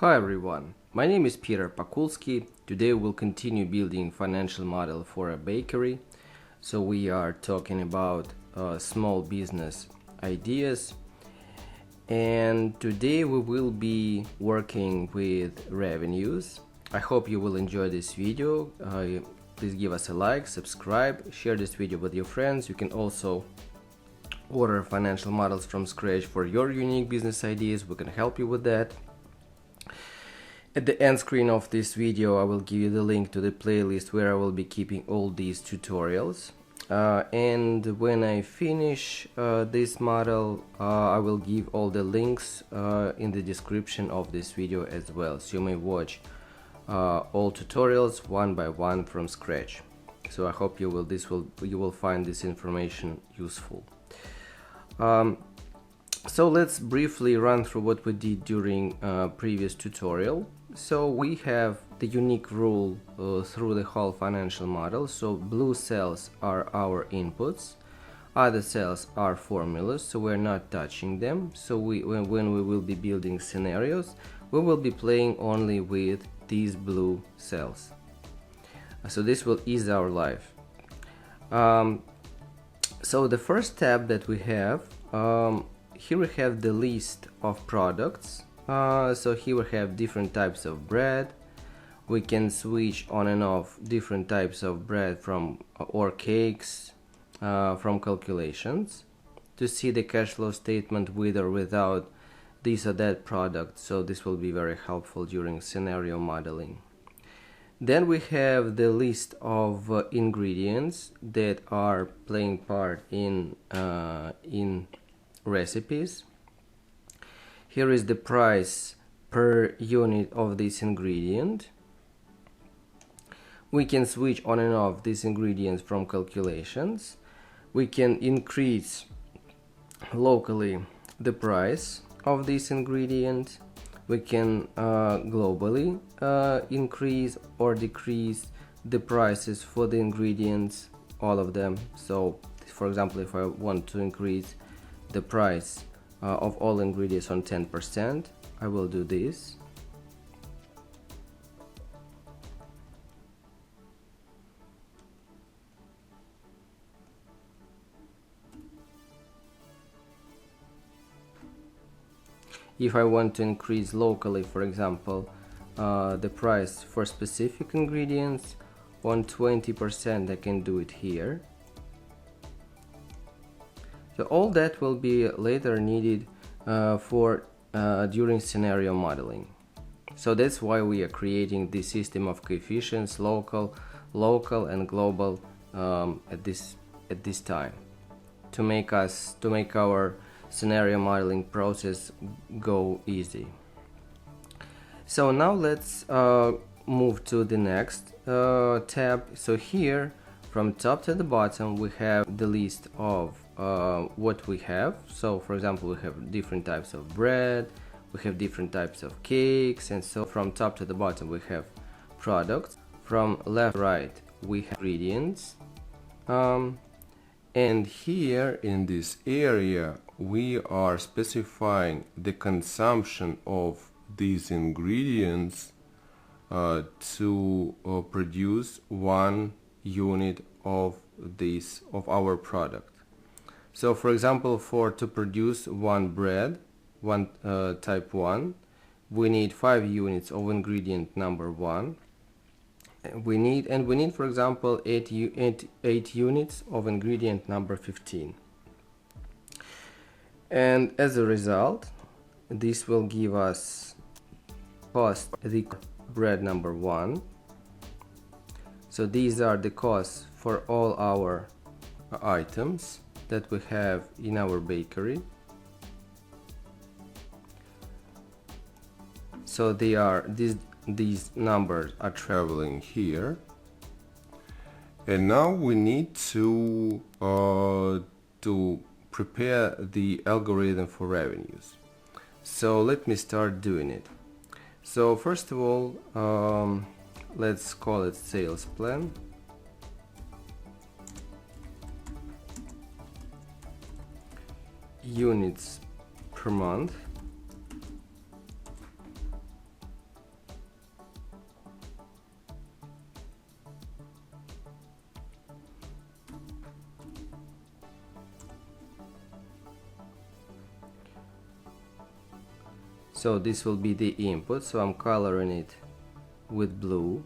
Hi everyone, my name is Piterpakulski. Today we'll continue building financial model for a bakery. So we are talking about small business ideas, and today we will be working with revenues. I hope you will enjoy this video. Please give us a like, subscribe, share this video with your friends. You can also order financial models from scratch for your unique business ideas. We can help you with that. At the end screen of this video, I will give you the link to the playlist where I will be keeping all these tutorials. And when I finish this model, I will give all the links in the description of this video as well. So you may watch all tutorials one by one from scratch. So I hope you will find this information useful. So let's briefly run through what we did during previous tutorial. So we have the unique rule through the whole financial model. So blue cells are our inputs, other cells are formulas, so we're not touching them. So when we will be building scenarios, we will be playing only with these blue cells. So this will ease our life. So the first tab that we have, here we have the list of products. So here we have different types of bread. We can switch on and off different types of bread or cakes from calculations to see the cash flow statement with or without this or that product. So this will be very helpful during scenario modeling. Then we have the list of ingredients that are playing part in recipes. Here is the price per unit of this ingredient. We can switch on and off these ingredients from calculations. We can increase locally the price of this ingredient. We can globally increase or decrease the prices for the ingredients, all of them. So for example, if I want to increase the price of all ingredients on 10%, I will do this. If I want to increase locally, for example, the price for specific ingredients on 20%, I can do it here. So all that will be later needed during scenario modeling. So that's why we are creating this system of coefficients, local and global at this time, to make our scenario modeling process go easy. So now let's move to the next tab. So here, from top to the bottom, we have the list of what we have. So for example, we have different types of bread, we have different types of cakes, and so from top to the bottom we have products. From left to right we have ingredients, and here in this area we are specifying the consumption of these ingredients to produce 1 unit of our product. So for example, to produce one bread, type 1, we need 5 units of ingredient number 1. We need, for example, 8 units of ingredient number 15. And as a result, this will give us cost the bread number 1. So these are the costs for all our items that we have in our bakery. So these numbers are traveling here, and now we need to prepare the algorithm for revenues. So let me start doing it. So first of all, let's call it sales plan. Units per month. So this will be the input, so I'm coloring it with blue.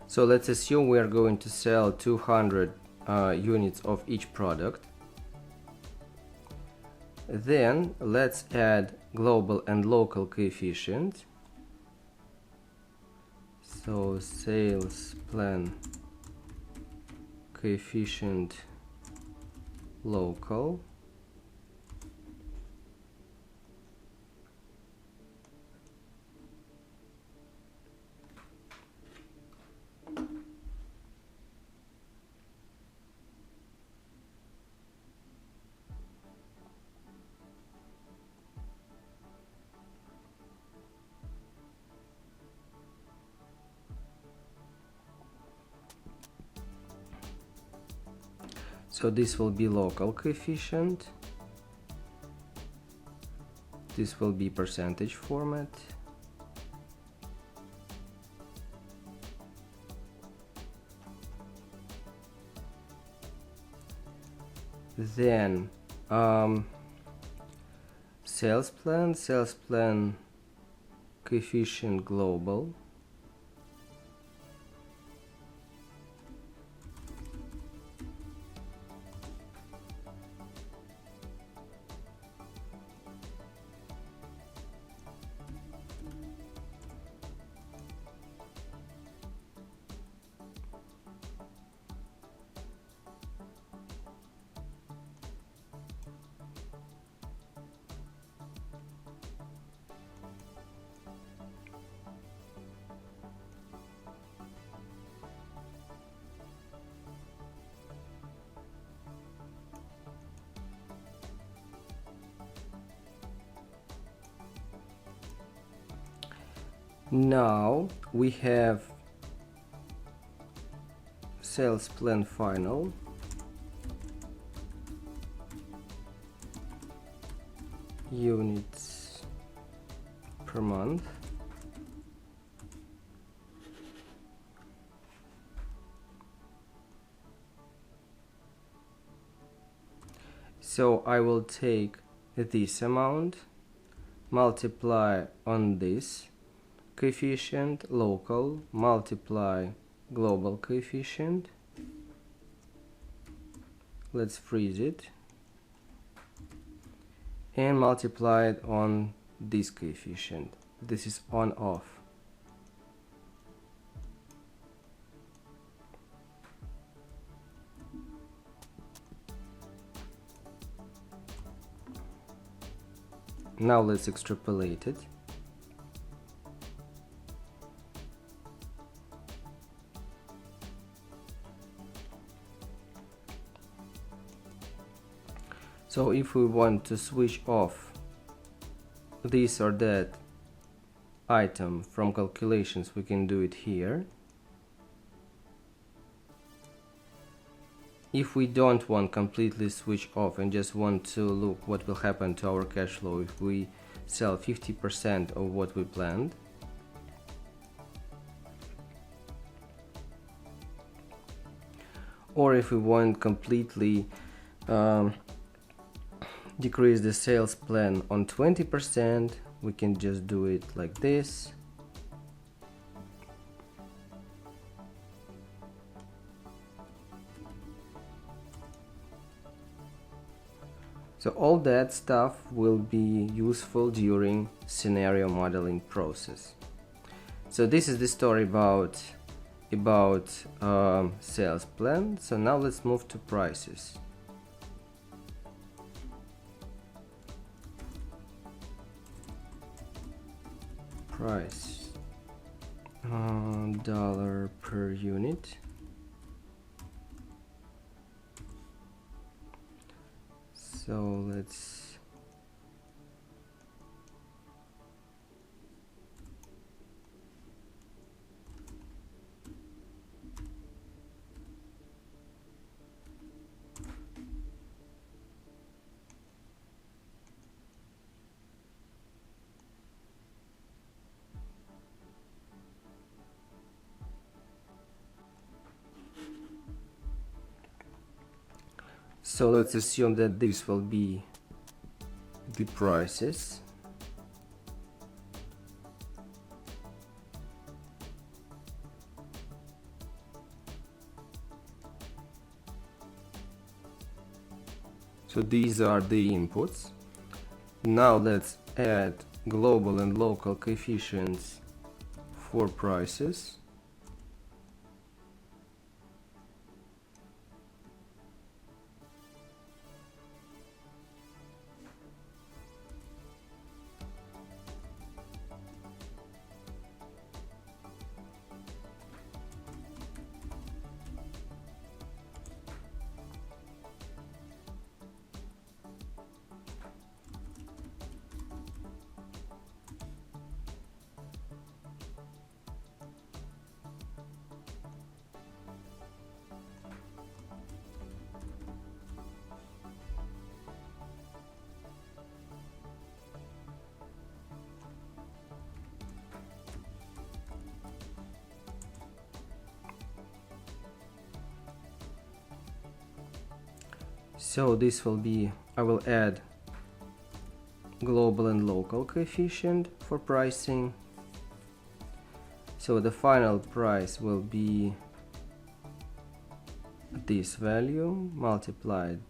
So let's assume we are going to sell 200 units of each product. Then let's add global and local coefficient. So sales plan coefficient local. So this will be local coefficient. This will be percentage format. Then sales plan coefficient global. Now we have sales plan final. Units per month. So I will take this amount, multiply on this coefficient local, multiply global coefficient. Let's freeze it, and multiply it on this coefficient. This is on off. Now let's extrapolate it. So if we want to switch off this or that item from calculations, we can do it here. If we don't want completely switch off and just want to look what will happen to our cash flow if we sell 50% of what we planned, or if we want completely decrease the sales plan on 20%, we can just do it like this. So all that stuff will be useful during scenario modeling process. So this is the story about sales plan. So now let's move to prices. Price dollar per unit. So let's So let's assume that this will be the prices. So these are the inputs. Now let's add global and local coefficients for prices. So this will be, I will add global and local coefficient for pricing. So the final price will be this value multiplied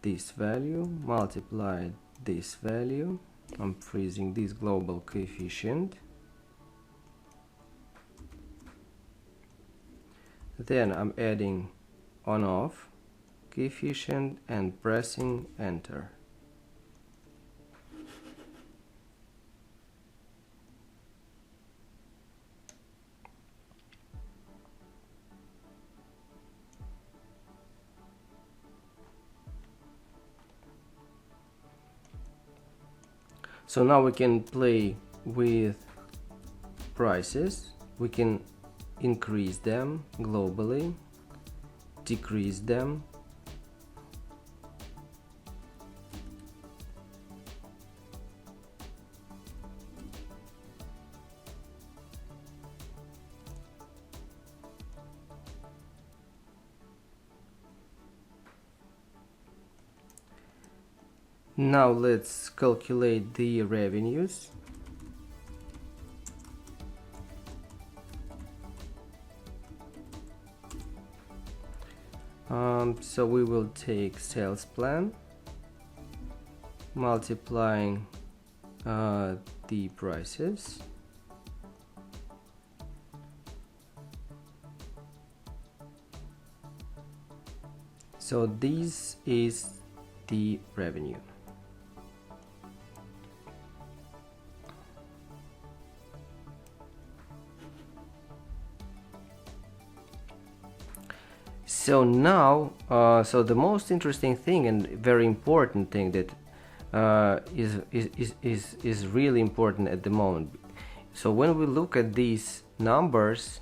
this value multiplied this value. I'm freezing this global coefficient. Then I'm adding on-off coefficient and pressing enter. So now we can play with prices. We can increase them globally, decrease them, Now let's calculate the revenues. So we will take sales plan multiplying the prices. So this is the revenue. So now, so the most interesting thing and very important thing that is really important at the moment. So when we look at these numbers,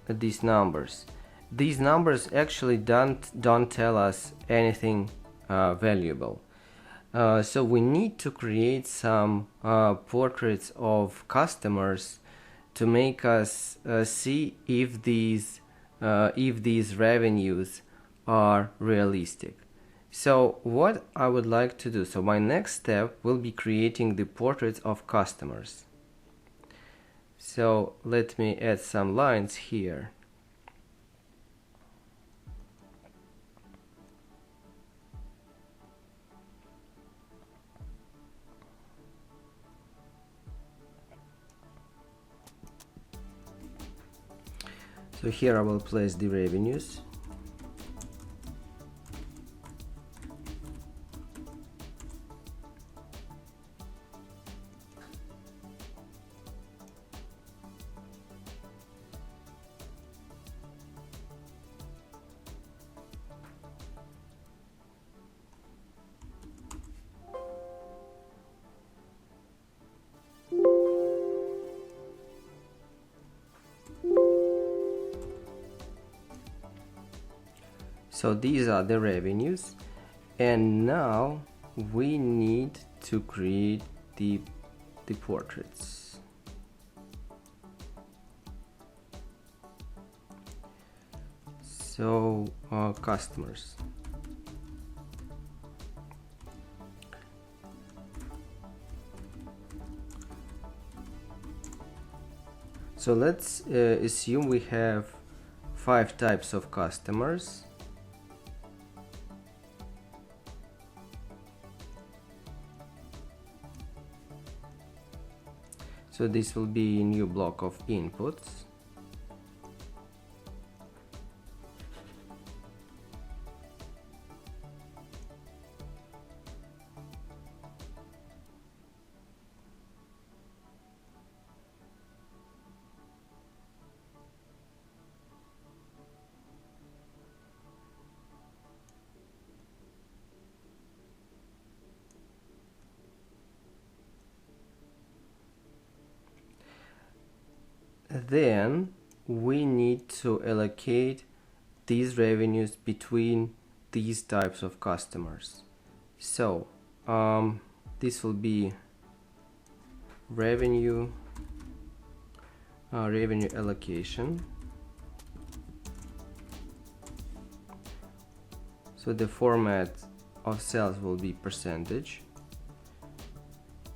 these numbers actually don't tell us anything valuable. So we need to create some portraits of customers to make us see if these revenues are realistic. So what I would like to do, so my next step will be creating the portraits of customers. So let me add some lines here. So here I will place the revenues. So these are the revenues, and now we need to create the portraits. So customers. So let's assume we have 5 types of customers. So this will be a new block of inputs. Then we need to allocate these revenues between these types of customers. So this will be revenue allocation. So the format of cells will be percentage.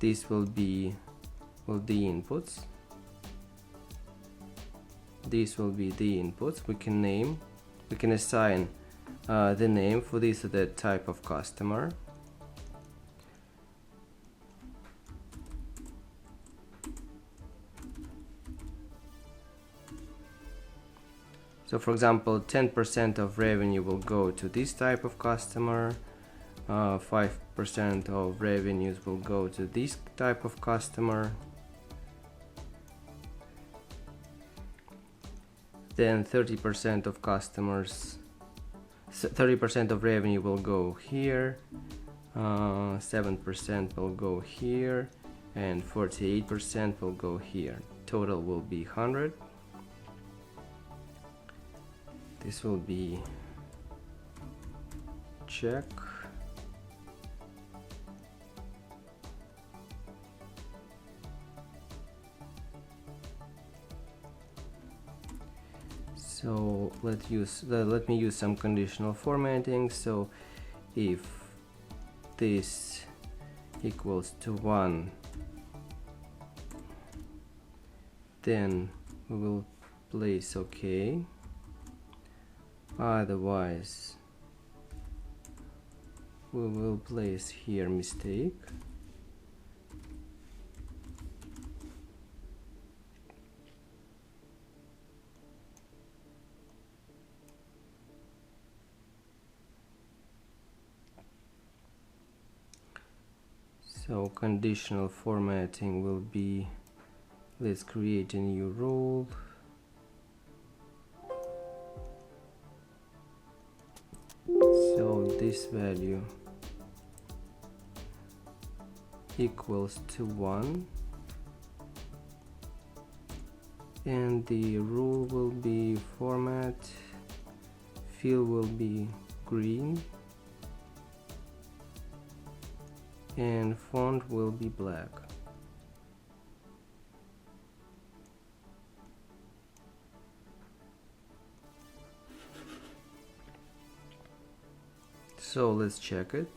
This will be the inputs. These will be the inputs. We can assign the name for this or that type of customer. So for example, 10% of revenue will go to this type of customer, 5% of revenues will go to this type of customer, then 30% of customers, 30% of revenue will go here, 7% will go here, and 48% will go here. Total will be 100. This will be check. So let me use some conditional formatting. So if this equals to 1, then we will place OK. Otherwise we will place here mistake. So conditional formatting will be, let's create a new rule. So this value equals to 1, and the rule will be format, fill will be green, and font will be black. So let's check it.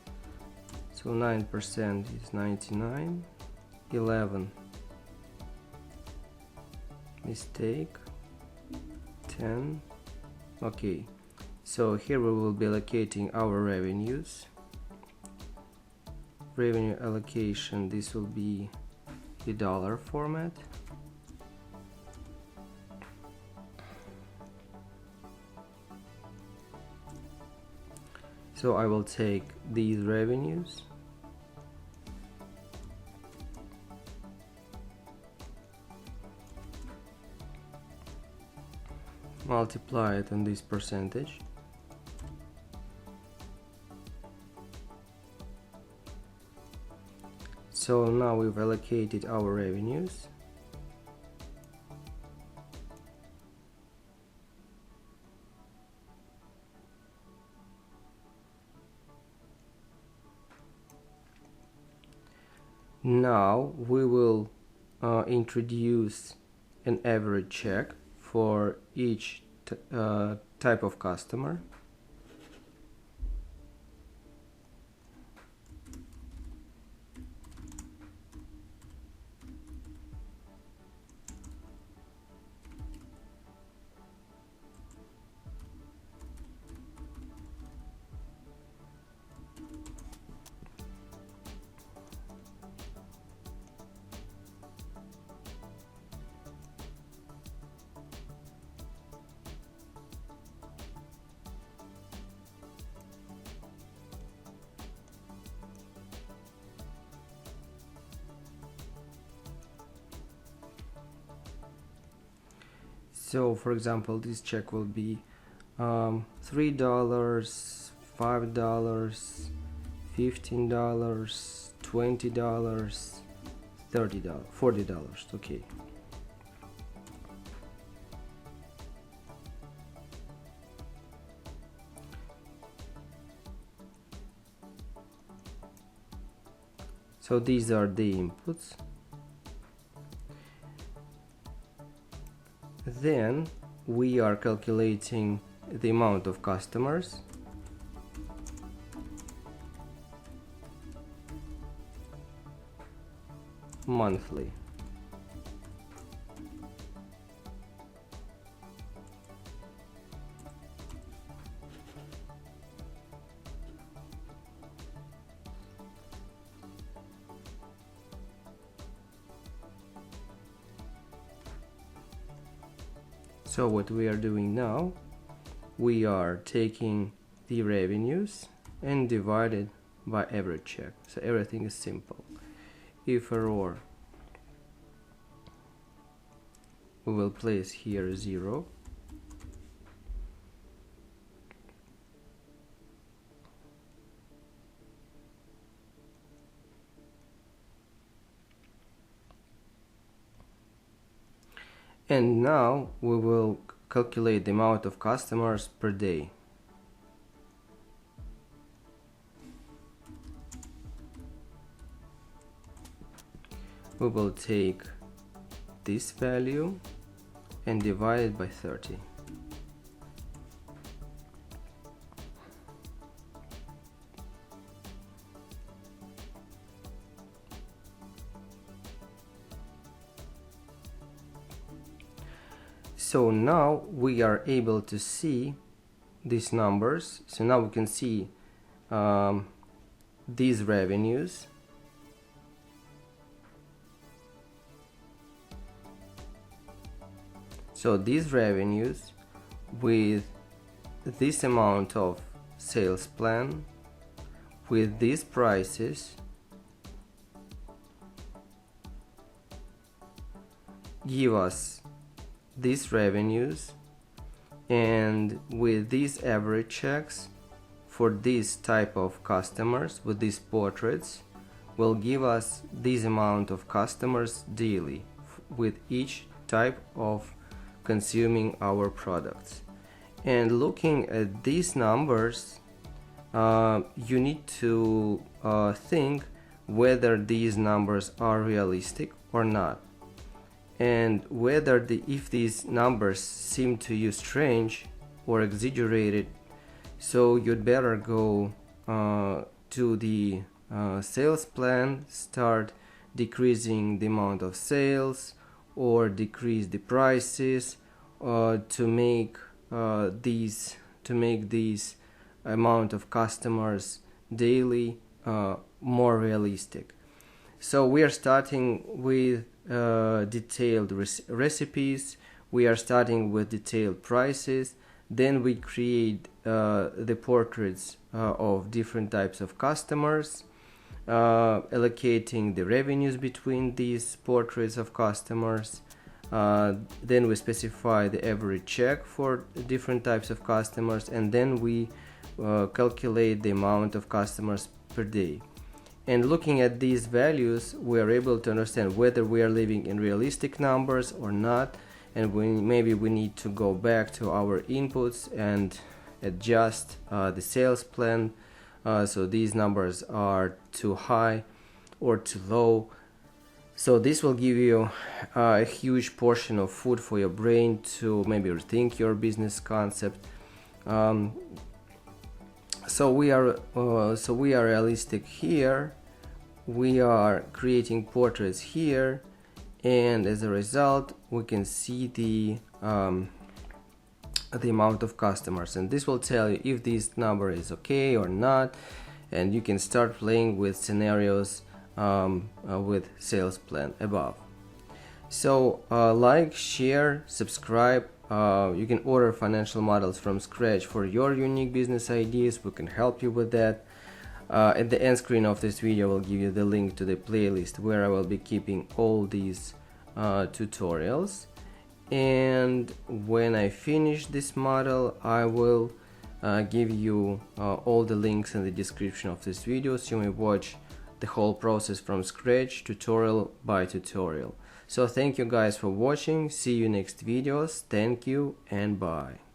So 9% is 99, 11 mistake, 10. Okay, so here we will be allocating our revenues. Revenue allocation, this will be the dollar format. So I will take these revenues, multiply it on this percentage, so now we've allocated our revenues. Now we will introduce an average check for each type of customer. So for example, this check will be $3, $5, $15, $20, $30, $40. Okay. So these are the inputs. Then we are calculating the amount of customers. Monthly. So what we are doing now, we are taking the revenues and divide it by average check. So everything is simple. If error, we will place here 0. And now we will calculate the amount of customers per day. We will take this value and divide it by 30. So now we are able to see these numbers. So now we can see these revenues. So these revenues with this amount of sales plan, with these prices, give us these revenues, and with these average checks for this type of customers with these portraits will give us this amount of customers daily with each type of consuming our products. And looking at these numbers, you need to think whether these numbers are realistic or not, and whether if these numbers seem to you strange or exaggerated. So you'd better go to the sales plan, start decreasing the amount of sales or decrease the prices to make these amount of customers daily more realistic. So we are starting with detailed recipes, we are starting with detailed prices, then we create the portraits of different types of customers, allocating the revenues between these portraits of customers, then we specify the average check for different types of customers, and then we calculate the amount of customers per day. And looking at these values, we are able to understand whether we are living in realistic numbers or not, and maybe we need to go back to our inputs and adjust the sales plan, so these numbers are too high or too low. So this will give you a huge portion of food for your brain to maybe rethink your business concept. So we are realistic here, we are creating portraits here, and as a result we can see the amount of customers, and this will tell you if this number is okay or not, and you can start playing with scenarios with sales plan above. So like, share, subscribe. You can order financial models from scratch for your unique business ideas. We can help you with that. At the end screen of this video I will give you the link to the playlist where I will be keeping all these tutorials. and when I finish this model I will give you all the links in the description of this video, so you may watch the whole process from scratch, tutorial by tutorial. So thank you guys for watching, see you next videos, thank you and bye.